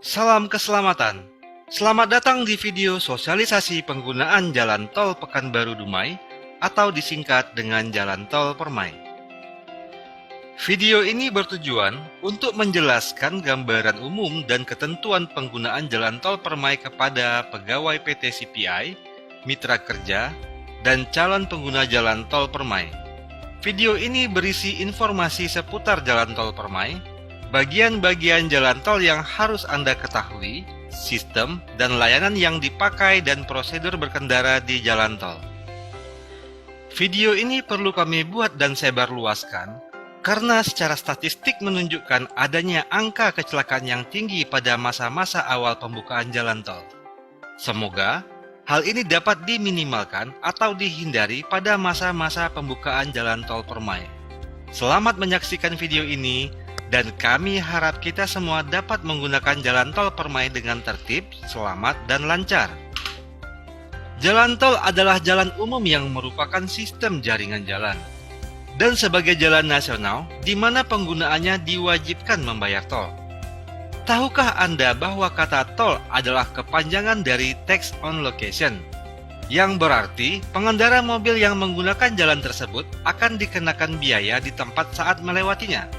Salam keselamatan. Selamat datang di video sosialisasi penggunaan Jalan Tol Pekanbaru Dumai atau disingkat dengan Jalan Tol Permai. Video ini bertujuan untuk menjelaskan gambaran umum dan ketentuan penggunaan Jalan Tol Permai kepada pegawai PT CPI, mitra kerja, dan calon pengguna Jalan Tol Permai. Video ini berisi informasi seputar Jalan Tol Permai, bagian-bagian jalan tol yang harus Anda ketahui, sistem dan layanan yang dipakai dan prosedur berkendara di jalan tol. Video ini perlu kami buat dan sebarluaskan karena secara statistik menunjukkan adanya angka kecelakaan yang tinggi pada masa-masa awal pembukaan jalan tol. Semoga hal ini dapat diminimalkan atau dihindari pada masa-masa pembukaan jalan tol Permai. Selamat menyaksikan video ini. Dan kami harap kita semua dapat menggunakan jalan tol Permai dengan tertib, selamat, dan lancar. Jalan tol adalah jalan umum yang merupakan sistem jaringan jalan. Dan sebagai jalan nasional, di mana penggunaannya diwajibkan membayar tol. Tahukah Anda bahwa kata tol adalah kepanjangan dari Tax on Location, yang berarti pengendara mobil yang menggunakan jalan tersebut akan dikenakan biaya di tempat saat melewatinya.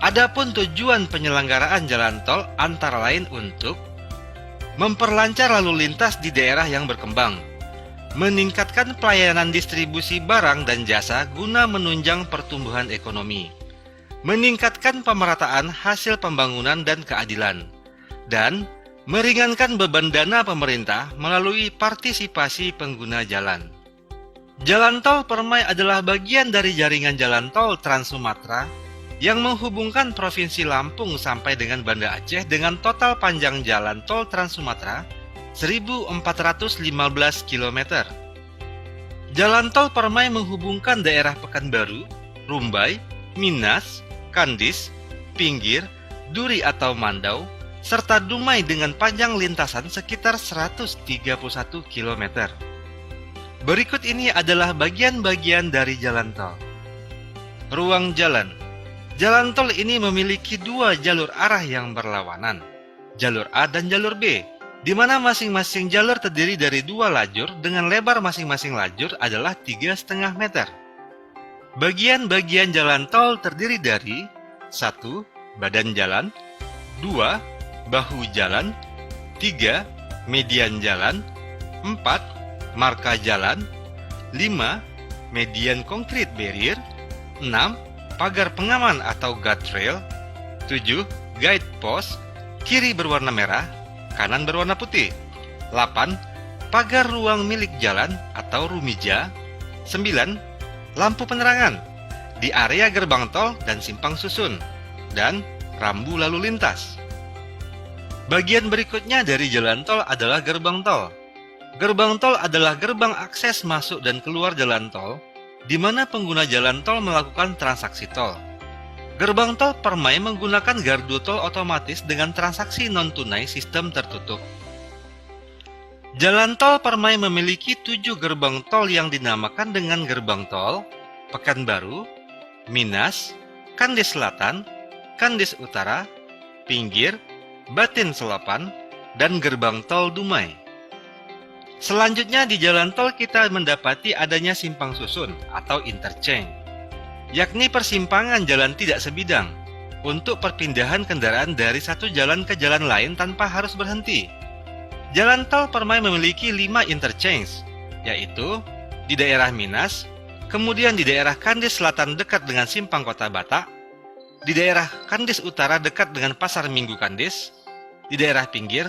Adapun tujuan penyelenggaraan jalan tol antara lain untuk memperlancar lalu lintas di daerah yang berkembang, meningkatkan pelayanan distribusi barang dan jasa guna menunjang pertumbuhan ekonomi, meningkatkan pemerataan hasil pembangunan dan keadilan, dan meringankan beban dana pemerintah melalui partisipasi pengguna jalan. Jalan tol Permai adalah bagian dari jaringan jalan tol Trans Sumatera yang menghubungkan Provinsi Lampung sampai dengan Banda Aceh dengan total panjang jalan tol Trans Sumatera 1.415 km. Jalan tol Permai menghubungkan daerah Pekanbaru, Rumbai, Minas, Kandis, Pinggir, Duri atau Mandau, serta Dumai dengan panjang lintasan sekitar 131 km. Berikut ini adalah bagian-bagian dari jalan tol. Ruang jalan. Jalan tol ini memiliki dua jalur arah yang berlawanan, jalur A dan jalur B, di mana masing-masing jalur terdiri dari dua lajur dengan lebar masing-masing lajur adalah 3,5 meter. Bagian-bagian jalan tol terdiri dari 1. Badan jalan, 2. Bahu jalan, 3. Median jalan, 4. Marka jalan, 5. Median konkrit barrier, 6. Pagar pengaman atau guardrail, 7. Guide post, kiri berwarna merah, kanan berwarna putih, 8. Pagar ruang milik jalan atau rumija, 9. Lampu penerangan di area gerbang tol dan simpang susun, dan rambu lalu lintas. Bagian berikutnya dari jalan tol adalah gerbang tol. Gerbang tol adalah gerbang akses masuk dan keluar jalan tol, di mana pengguna jalan tol melakukan transaksi tol. Gerbang tol Permai menggunakan gardu tol otomatis dengan transaksi non-tunai sistem tertutup. Jalan tol Permai memiliki 7 gerbang tol yang dinamakan dengan gerbang tol Pekanbaru, Minas, Kandis Selatan, Kandis Utara, Pinggir, Batin Selapan, dan gerbang tol Dumai. Selanjutnya di jalan tol kita mendapati adanya simpang susun atau interchange, yakni persimpangan jalan tidak sebidang untuk perpindahan kendaraan dari satu jalan ke jalan lain tanpa harus berhenti. Jalan tol Permai memiliki 5 interchange, yaitu di daerah Minas, kemudian di daerah Kandis Selatan dekat dengan Simpang Kota Batak, di daerah Kandis Utara dekat dengan Pasar Minggu Kandis, di daerah Pinggir,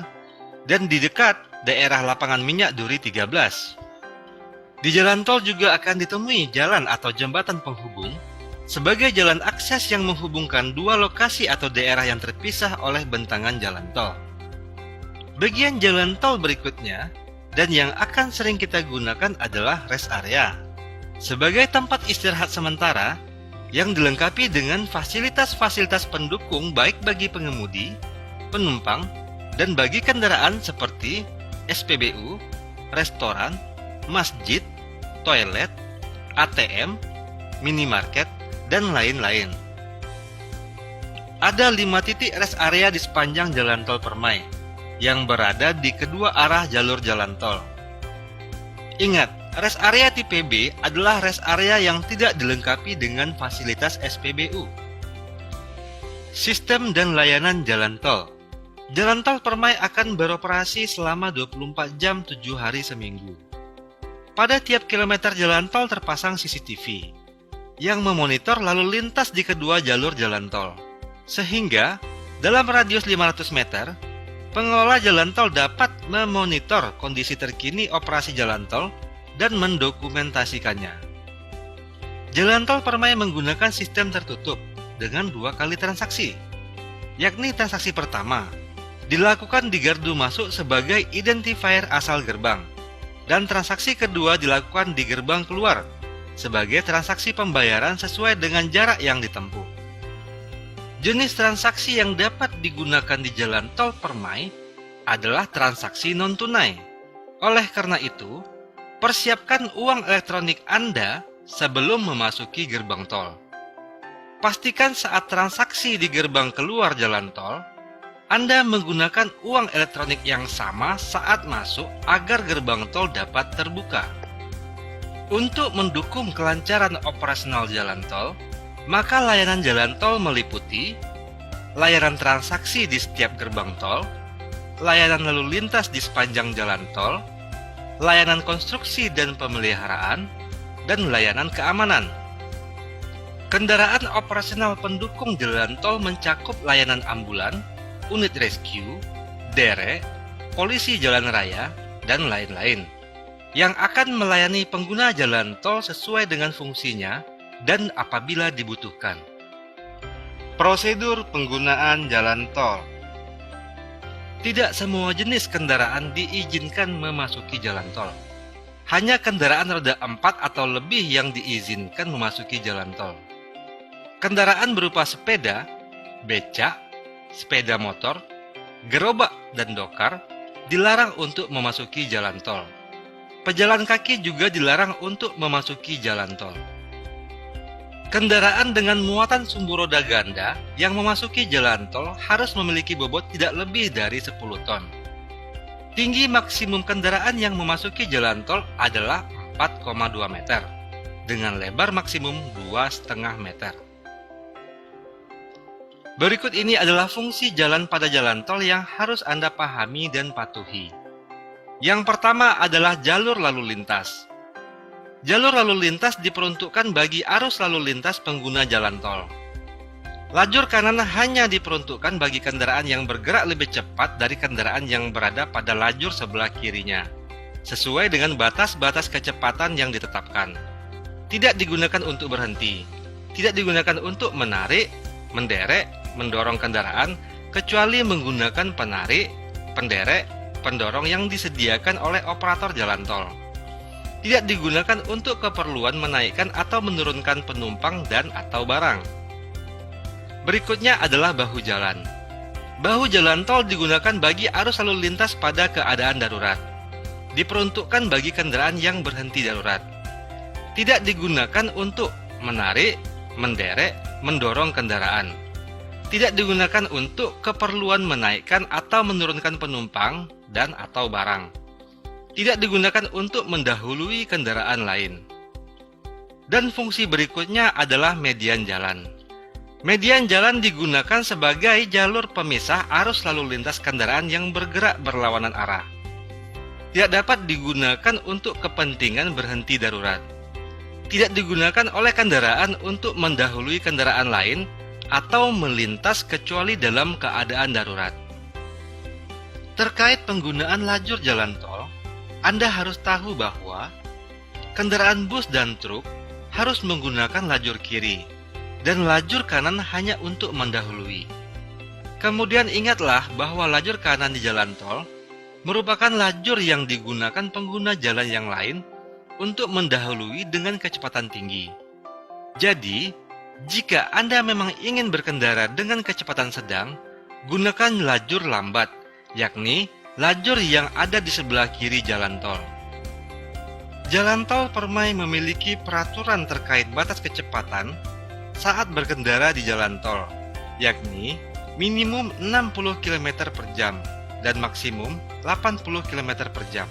dan di dekat daerah Lapangan Minyak Duri 13. Di jalan tol juga akan ditemui jalan atau jembatan penghubung sebagai jalan akses yang menghubungkan dua lokasi atau daerah yang terpisah oleh bentangan jalan tol. Bagian jalan tol berikutnya dan yang akan sering kita gunakan adalah rest area, sebagai tempat istirahat sementara yang dilengkapi dengan fasilitas-fasilitas pendukung baik bagi pengemudi, penumpang, dan bagi kendaraan seperti SPBU, restoran, masjid, toilet, ATM, minimarket, dan lain-lain. Ada 5 titik rest area di sepanjang Jalan Tol Permai yang berada di kedua arah jalur jalan tol. Ingat, rest area tipe B adalah rest area yang tidak dilengkapi dengan fasilitas SPBU. Sistem dan layanan jalan tol. Jalan Tol Permai akan beroperasi selama 24 jam 7 hari seminggu. Pada tiap kilometer jalan tol terpasang CCTV yang memonitor lalu lintas di kedua jalur jalan tol. Sehingga, dalam radius 500 meter, pengelola jalan tol dapat memonitor kondisi terkini operasi jalan tol dan mendokumentasikannya. Jalan Tol Permai menggunakan sistem tertutup dengan 2 kali transaksi, yakni transaksi pertama dilakukan di gardu masuk sebagai identifier asal gerbang, dan transaksi kedua dilakukan di gerbang keluar sebagai transaksi pembayaran sesuai dengan jarak yang ditempuh. Jenis transaksi yang dapat digunakan di Jalan Tol Permai adalah transaksi non-tunai. Oleh karena itu, persiapkan uang elektronik Anda sebelum memasuki gerbang tol. Pastikan saat transaksi di gerbang keluar jalan tol, Anda menggunakan uang elektronik yang sama saat masuk agar gerbang tol dapat terbuka. Untuk mendukung kelancaran operasional jalan tol, maka layanan jalan tol meliputi layanan transaksi di setiap gerbang tol, layanan lalu lintas di sepanjang jalan tol, layanan konstruksi dan pemeliharaan, dan layanan keamanan. Kendaraan operasional pendukung jalan tol mencakup layanan ambulan, unit rescue, derek, polisi jalan raya, dan lain-lain, yang akan melayani pengguna jalan tol sesuai dengan fungsinya dan apabila dibutuhkan. Prosedur penggunaan jalan tol. Tidak semua jenis kendaraan diizinkan memasuki jalan tol. Hanya kendaraan roda 4 atau lebih yang diizinkan memasuki jalan tol. Kendaraan berupa sepeda, becak, sepeda motor, gerobak, dan dokar dilarang untuk memasuki jalan tol. Pejalan kaki juga dilarang untuk memasuki jalan tol. Kendaraan dengan muatan sumbu roda ganda yang memasuki jalan tol harus memiliki bobot tidak lebih dari 10 ton. Tinggi maksimum kendaraan yang memasuki jalan tol adalah 4,2 meter, dengan lebar maksimum 2,5 meter. Berikut ini adalah fungsi jalan pada jalan tol yang harus Anda pahami dan patuhi. Yang pertama adalah jalur lalu lintas. Jalur lalu lintas diperuntukkan bagi arus lalu lintas pengguna jalan tol. Lajur kanan hanya diperuntukkan bagi kendaraan yang bergerak lebih cepat dari kendaraan yang berada pada lajur sebelah kirinya, sesuai dengan batas-batas kecepatan yang ditetapkan. Tidak digunakan untuk berhenti, tidak digunakan untuk menarik, menderek, mendorong kendaraan, kecuali menggunakan penarik, penderek, pendorong yang disediakan oleh operator jalan tol. Tidak digunakan untuk keperluan menaikkan atau menurunkan penumpang dan atau barang. Berikutnya adalah bahu jalan. Bahu jalan tol digunakan bagi arus lalu lintas pada keadaan darurat. Diperuntukkan bagi kendaraan yang berhenti darurat. Tidak digunakan untuk menarik, menderek, mendorong kendaraan. Tidak digunakan untuk keperluan menaikkan atau menurunkan penumpang dan atau barang. Tidak digunakan untuk mendahului kendaraan lain. Dan fungsi berikutnya adalah median jalan. Median jalan digunakan sebagai jalur pemisah arus lalu lintas kendaraan yang bergerak berlawanan arah. Tidak dapat digunakan untuk kepentingan berhenti darurat. Tidak digunakan oleh kendaraan untuk mendahului kendaraan lain atau melintas kecuali dalam keadaan darurat. Terkait penggunaan lajur jalan tol, Anda harus tahu bahwa kendaraan bus dan truk harus menggunakan lajur kiri dan lajur kanan hanya untuk mendahului. Kemudian ingatlah bahwa lajur kanan di jalan tol merupakan lajur yang digunakan pengguna jalan yang lain untuk mendahului dengan kecepatan tinggi. Jadi, jika Anda memang ingin berkendara dengan kecepatan sedang, gunakan lajur lambat, yakni lajur yang ada di sebelah kiri jalan tol. Jalan tol Permai memiliki peraturan terkait batas kecepatan saat berkendara di jalan tol. yakni minimum 60 km per jam dan maksimum 80 km per jam.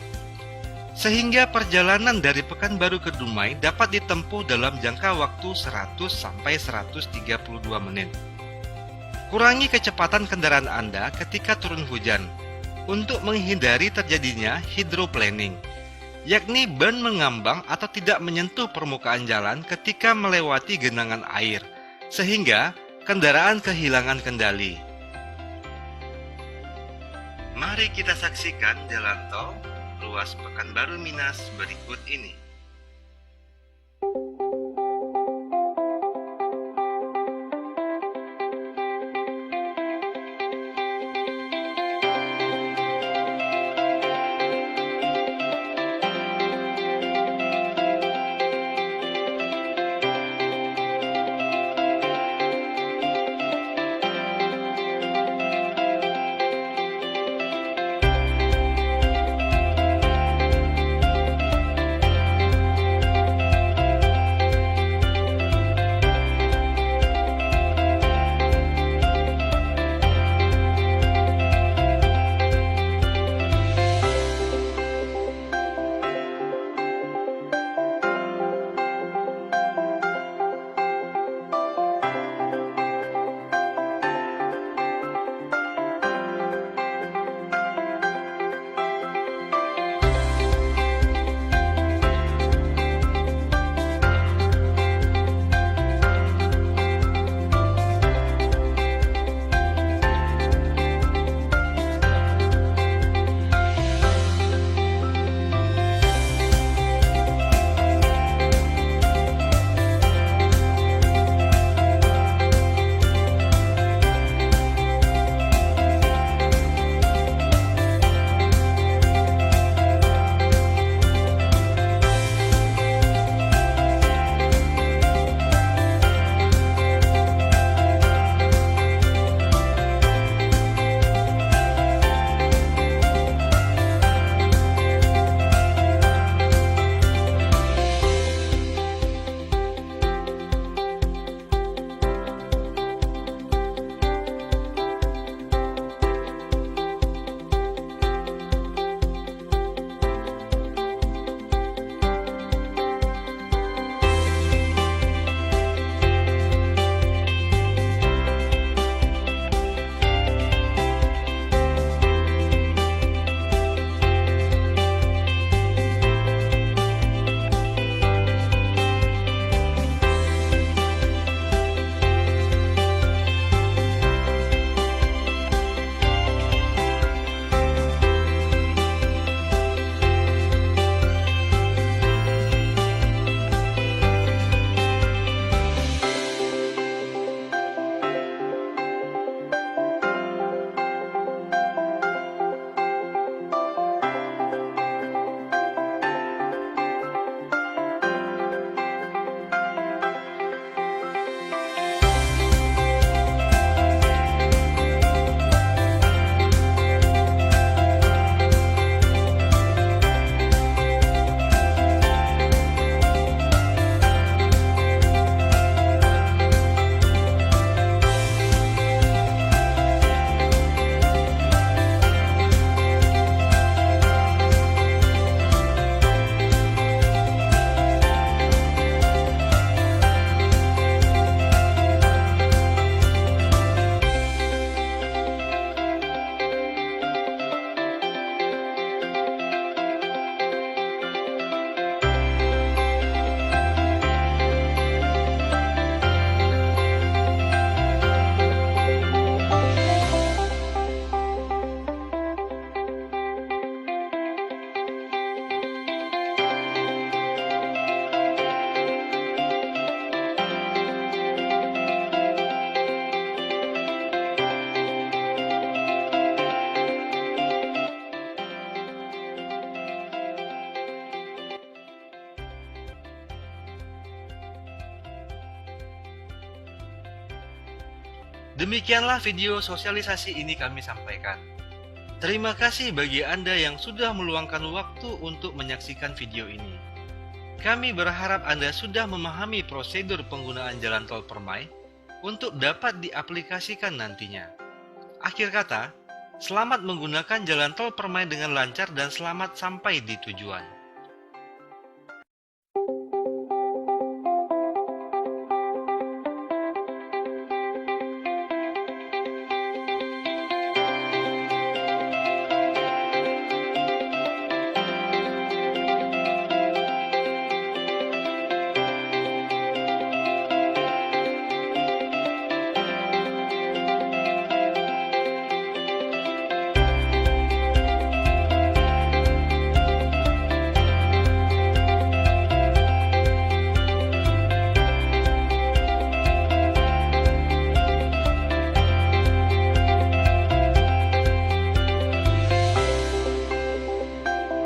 Sehingga perjalanan dari Pekanbaru ke Dumai dapat ditempuh dalam jangka waktu 100-132 menit. Kurangi kecepatan kendaraan Anda ketika turun hujan untuk menghindari terjadinya hydroplaning, yakni ban mengambang atau tidak menyentuh permukaan jalan ketika melewati genangan air, sehingga kendaraan kehilangan kendali. Mari kita saksikan jalan tol ruas Pekanbaru Minas berikut ini. Demikianlah video sosialisasi ini kami sampaikan. Terima kasih bagi Anda yang sudah meluangkan waktu untuk menyaksikan video ini. Kami berharap Anda sudah memahami prosedur penggunaan jalan tol Permai untuk dapat diaplikasikan nantinya. Akhir kata, selamat menggunakan jalan tol Permai dengan lancar dan selamat sampai di tujuan.